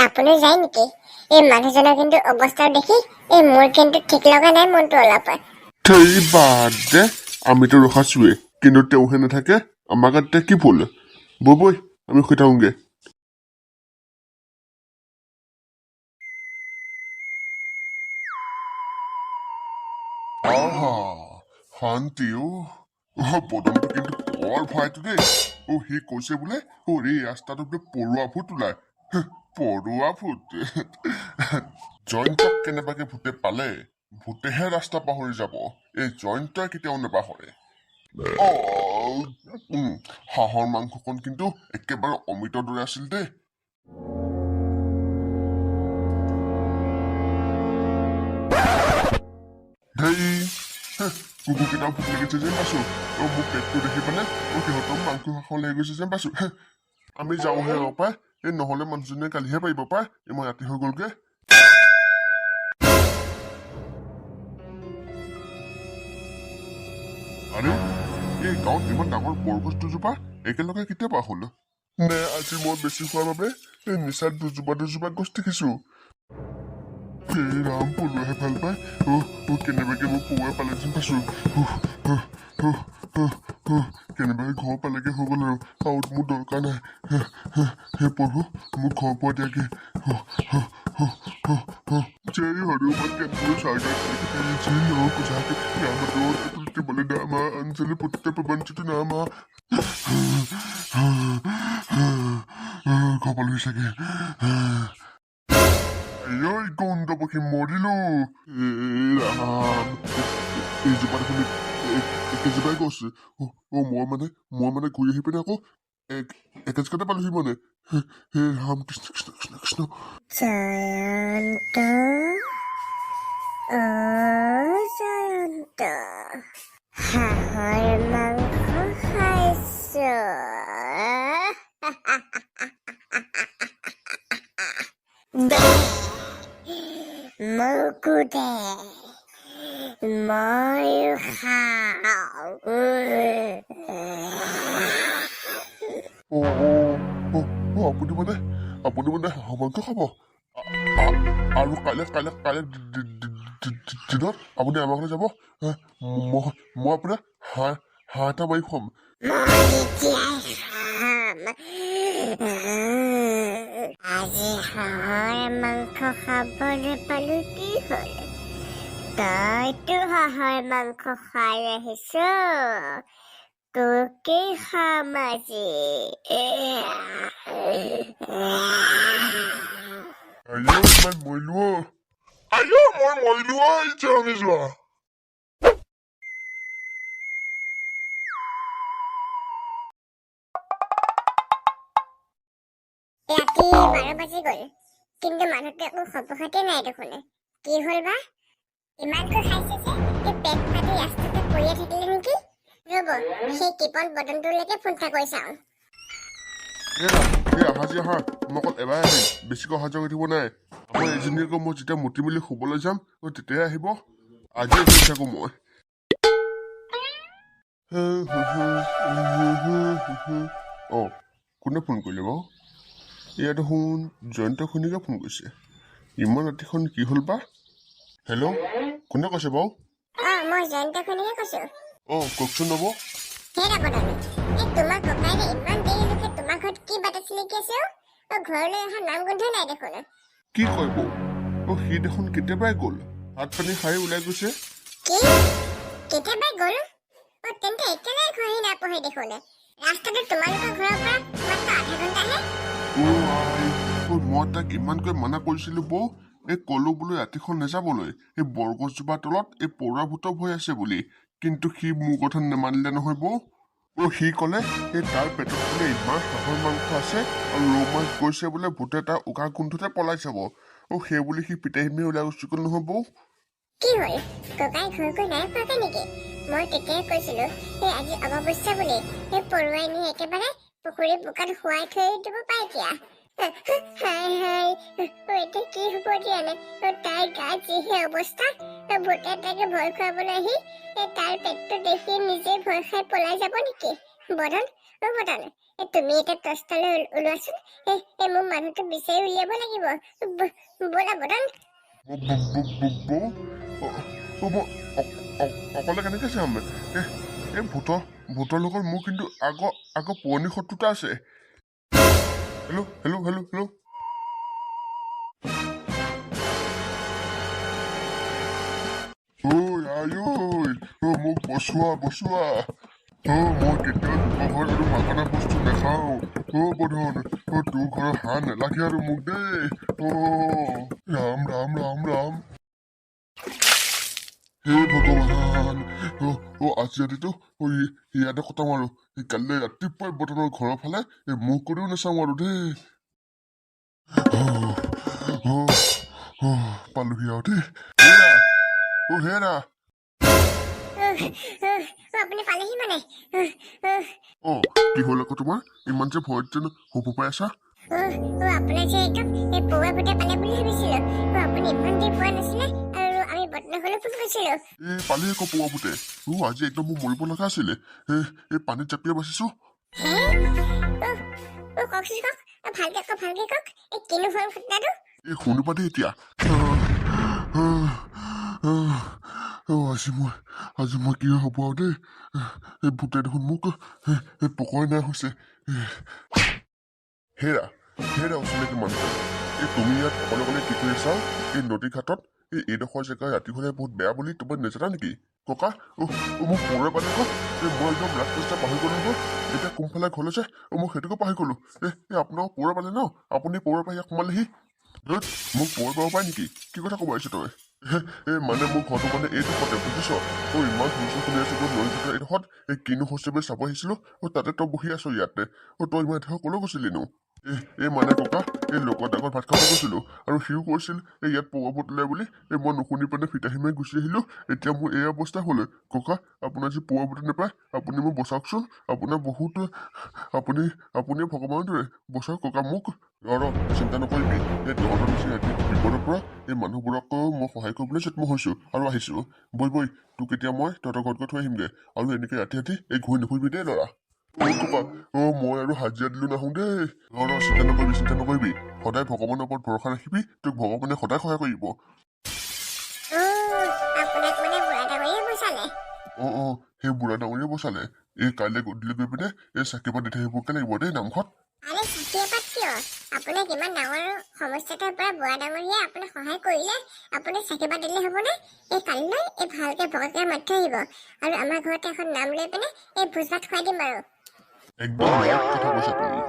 আপুনি যায় নেকি? এই মানুহজনৰ কিন্তু অৱস্থা দেখি এই মোৰ কিন্তু ঠিক লগা নাই মনটো অলপ। সেই বাদ দে, আমিতো ৰখাছোৱে, কিন্তু তেওঁহে নাথাকে। আমাৰ গাত এতিয়া কি ভুল? বৈ আমি শুই থাকোঁগে। আহা শান্তিও বদনটো কিন্তু বৰ ভয়টো দেই। সি কৈছে বোলে এই ৰাস্তাটো বোলে পৰুৱা ভূত ওলাই। পৰুৱা ভূত জয়ন্তক কেনেবাকে ভূতে পালে, ভূতেহে ৰাস্তা পাহৰি যাব। এই জয়ন্তই কেতিয়াও নাপাহৰে। হাঁহৰ মাংসকণ কিন্তু একেবাৰে অমৃতৰ দৰে আছিল দেই। কুকুৰকেইটাও ভোক লাগিছে যেন পাইছো। মোক পেটটো দেখি পেলাই সিহঁতক মাংস খাব লাগি গৈছে যেন পাইছো। আমি যাওঁহে আৰু পাই, নহলে মানুহজনীয়ে কালিহে পাৰিব পাই। মই ৰাতি হৈ গলগে। আৰে এই গাঁৱত ইমান ডাঙৰ বৰগছ দুজোপা একেলগে কেতিয়াবা হল? নে আজি মই বেছি খোৱাৰ বাবে নিচাত দুজোপা গছ দেখিছো? ৰাম, পৰুৱাহে ভাল পায়। কেনেবাকে মোক পৰুৱাই পালে যেন পাইছো। কেনেবাকে ঘৰ পালেগে হৈ গল আৰু মোৰ দৰকাৰ নাই। হে প্ৰভু, মোক ঘৰ পোৱা দিয়াগে। जय हनुमान ज्ञान सागर जय कुशाक रामदूत अतुलित बलधामा अंजलि पुत्र प्रपंचित नामा কপাল হৈছেগে। গন্ধ পক্ষী মৰিলো। ৰাম, এইজোপা দেখোন একেজোপাই গছ। মই মানে ঘূৰি আহি পিনে আকৌ একেজেগাতে পালোহি মানে। হে ৰাম, কৃষ্ণ কৃষ্ণ কৃষ্ণ কৃষ্ণ। জয়ন্ত, জয়ন্ত, হাঁহৰ মাংস খাইছো। মোকো দে, ময়ো খাওঁ। আপুনি মানে হাঁহৰ মাংস খাব? আৰু কাইলৈ দিনত আপুনি আমাৰ ঘৰলৈ যাব। মই আপোনাক হাঁহ এটা মাৰি খুৱাম। আজি হাঁহৰ মাংস খাবলৈ পালো কি হল? তইতো হাঁহৰ মাংস খাই আহিছ, তোকে খাম আজি। ইমান মৰিলো। মই মৰিলো ইচ্ছা যোৱা। ৰাতি 12 বাজি গল, কিন্তু মানুহটোৱে একো খবৰ খাতি নাই দেখোন। কি হল বা? ইমানকৈ খাইছে যে পেট ফাটি ৰাস্তাতে পৰিয়ে থাকিলে নেকি? ৰব, সেই কৃপণ বদনটোলৈকে ফোন এটা কৰি চাওঁ। আহা, মই অকল এবাৰ আহিম, বেছিকৈ অহা যোৱা কৰি থাকিব নাই। আমাৰ এজনীয়ে আকৌ মই যেতিয়া মুতি মেলি শুবলৈ যাম তেতিয়াই আহিব। আজি আহি থাকো মই। কোনে ফোন কৰিলে বাৰু? এয়া দেখোন জয়ন্ত খুনীকে ফোন কৰিছে। ইমান ৰাতিখন কি হ'ল বা? হেল্ল', কোনে কৈছে বাৰু? মই জয়ন্ত খুনীকে কৈছো। কওকচোন ৰ'ব। হে ৰাবণানী, তোমাৰ ককাইৰে ইমান দেৰিলৈকে তোমাৰ ঘৰত কি বাট চিলিকি আছে? ঘৰলৈ অহা নাম গোন্ধ নাই দেখোন। কি কয় বৌ? সি দেখোন কেতিয়াবাই গ'ল, ভাত পানী খাই ওলাই গৈছে। কি? কেতিয়াবাই গ'ল? তেন্তে একেবাৰে ঘৰহি নাপঢ়ে দেখোন। ৰাস্তাটো তোমালোকৰ ঘৰৰ পৰা মাত্ৰ আধা ঘণ্টাহে। মই তাক ইমানকৈ মানা কৰিছিলো বৌ, কলো বোলো ৰাতিখন নাযাবলৈ, এই বৰগছজোপাৰ তলত এই পৰুৱা ভূতৰ ভয় আছে বুলি, কিন্তু সি মোৰ কথা নেমানিলে নহয় বৌ। সি কলে তাৰ পেটত বোলে ইমান হাঁহৰ মাংস আছে আৰু ৰৌ মাছ গৈছে বোলে ভূতে তাৰ উশাহ গোন্ধতে পলাই যাব। সেই বুলি সি পিতাহী ওলাই গুচি গল নহয় বৌ। কি হল? ককাই ঘৰকৈ নাই পোৱাগে নেকি? মই তেতিয়াই কৈছিলো আজি অমাৱস্যা বুলি পৰুৱাই নি একেবাৰে পুখুৰী বোকাত শুৱাই থৈ দিব পাৰে এতিয়া। এতিয়া কি হব দিয়া নাই? তাইৰ গাত যিহে অৱস্থা, ভূতে তাকে ভয় খুৱাবলৈ আহি তাৰ পেটটো দেখি নিজে ভয় খাই পলাই যাব নেকি? বদন, বৰ্তন তুমি এতিয়া টৰ্চটালৈ ওলোৱাচোন মোৰ মানুহটো বিচাৰি উলিয়াব লাগিব ব'লা বৰ্তন বৌ মই অকলে কেনেকৈ চাম এই ভূতৰ লগত মোৰ কিন্তু আগৰ পুৰণি শত্ৰুতা আছে হেল্ল' হেল্ল' হেল্ল' হেল্ল' মোক বচোৱা মই কেতিয়াও ঘৰত আৰু মাগনা বস্তু নাখাওঁ বধন তোৰ ঘৰৰ হাঁহ নালাগে আৰু মোক দেই ৰাম ৰাম ৰাম ৰাম হে ভগৱান আজি ৰাতিটো ইয়াতে কটাম আৰু কাইলৈ ৰাতিপুৱাই বটনৰ ঘৰৰ ফালে মুখ কৰিও নাচাওঁ আৰু দেই পালোহি আৰু দেই হেৰা আপুনি পালেহি মানে কি হ'ল আকৌ তোমাৰ ইমান যে ভয়ত যেন হ'ব পাই আছা আপোনাৰ যে একদম পৌৱা ভূতে পালে বুলি ভাবিছিলো আপুনি ইমান দেৰি পোৱা নাছিলে আৰু আমি বটনৰ ঘৰলৈ ফোন কৰিছিলো পালি আকৌ পৌৱা ভূতে আজি একদম মোৰ মৰিব লগা আছিলে এই পানীত জাপিয়ে বাচিছো কওকচোন কওক ভালকে কওক কিনো হ'ল ঘটনাটো শুনিবা দেই এতিয়া আজি মই কি হ'ব আৰু দেই এই ভূতে দেখোন মোক পকৰাই নাই হৈছে হেৰা অচিনাকি মানুহ তুমি ইয়াত অকলে কি কৰি আছা এই নদী ঘাটত এইডোখৰ জেগা ৰাতি হ'লে বহুত বেয়া বুলি তোমাৰ নেজানা নেকি ককা মোক পৌৰা পালে আকৌ মই একদম ৰাস্তা পাহৰি গ'লো নহয় এতিয়া কোনফালে ঘৰলৈ যায় মই সেইটোকে পাহৰি গ'লো আপোনাক পৌৰা পালে ন আপুনি পৌৰা পাই ইয়াত সোমালেহি মোক পৌৰ পাব পাৰে নেকি কি কথা ক'ব আহিছ তই মানে মোৰ ঘৰটো মানে এইডোখৰতে বুজিছ ইমান শুনিছো শুনি আছো নদী ঘাটৰ এইডোখৰত কিনো হৈছে বুলি চাব আহিছিলো তাতে তই বহি আছো ইয়াতে তই ইমান এডোখৰ ক'লৈ গৈছিলি নো মানে ককা লগত আগত ভাত খাব গৈছিলো আৰু সিও কৈছিল ইয়াত পৌৱা ভূত ওলাই বুলি মই নুশুনি পেলাই ফিতাহি মাৰি গুচি আহিলো এতিয়া মোৰ এই অৱস্থা হ'ল ককা আপোনাৰ যি পৌৱা ভূতে নাপায় আপুনি মোক বচাওকচোন আপোনাৰ বহুত আপুনি ভগৱানৰ দৰে বচাওক ককা মোক চিন্তা নকৰিবি তহঁতৰ নিচিনা বিপদৰ পৰা এই মানুহবোৰকো মই সহায় কৰিবলৈ যত্ন হৈছো আৰু আহিছো বৈ তোক এতিয়া মই তহঁতৰ ঘৰত গৈ থৈ আহিমগে আৰু এনেকে ৰাতি এই ঘূৰি নুফুৰিবি দেই ল'ৰা ককা মই আৰু হাজিৰা দিলো নাহো দেই চিন্তা নকৰিবি সদায় ভগৱানৰ ওপৰত ভৰসা ৰাখিবি তোক ভগৱানে সদায় সহায় কৰিব সেই বুঢ়া ডাঙৰীয়ে বচালে কাইলৈ গধূলি গৈ পিনে চাকি পাত দি থৈ আহিবগে লাগিব দেই নামঘৰত আপোনাক ইমান ডাঙৰ সমস্যাটাৰ পৰা বুঢ়া ডাঙৰীয়ে আপোনাক সহায় কৰিলে আপুনি চাকি পাত দিলে হ'বনে কালিলৈ ভালকে ভকতকে মাতি আহিব আৰু আমাৰ ঘৰতে এখন নাম লৈ পিনে ভোজ ভাত খুৱাই দিম বাৰু একদম কথা কৈছা তুমি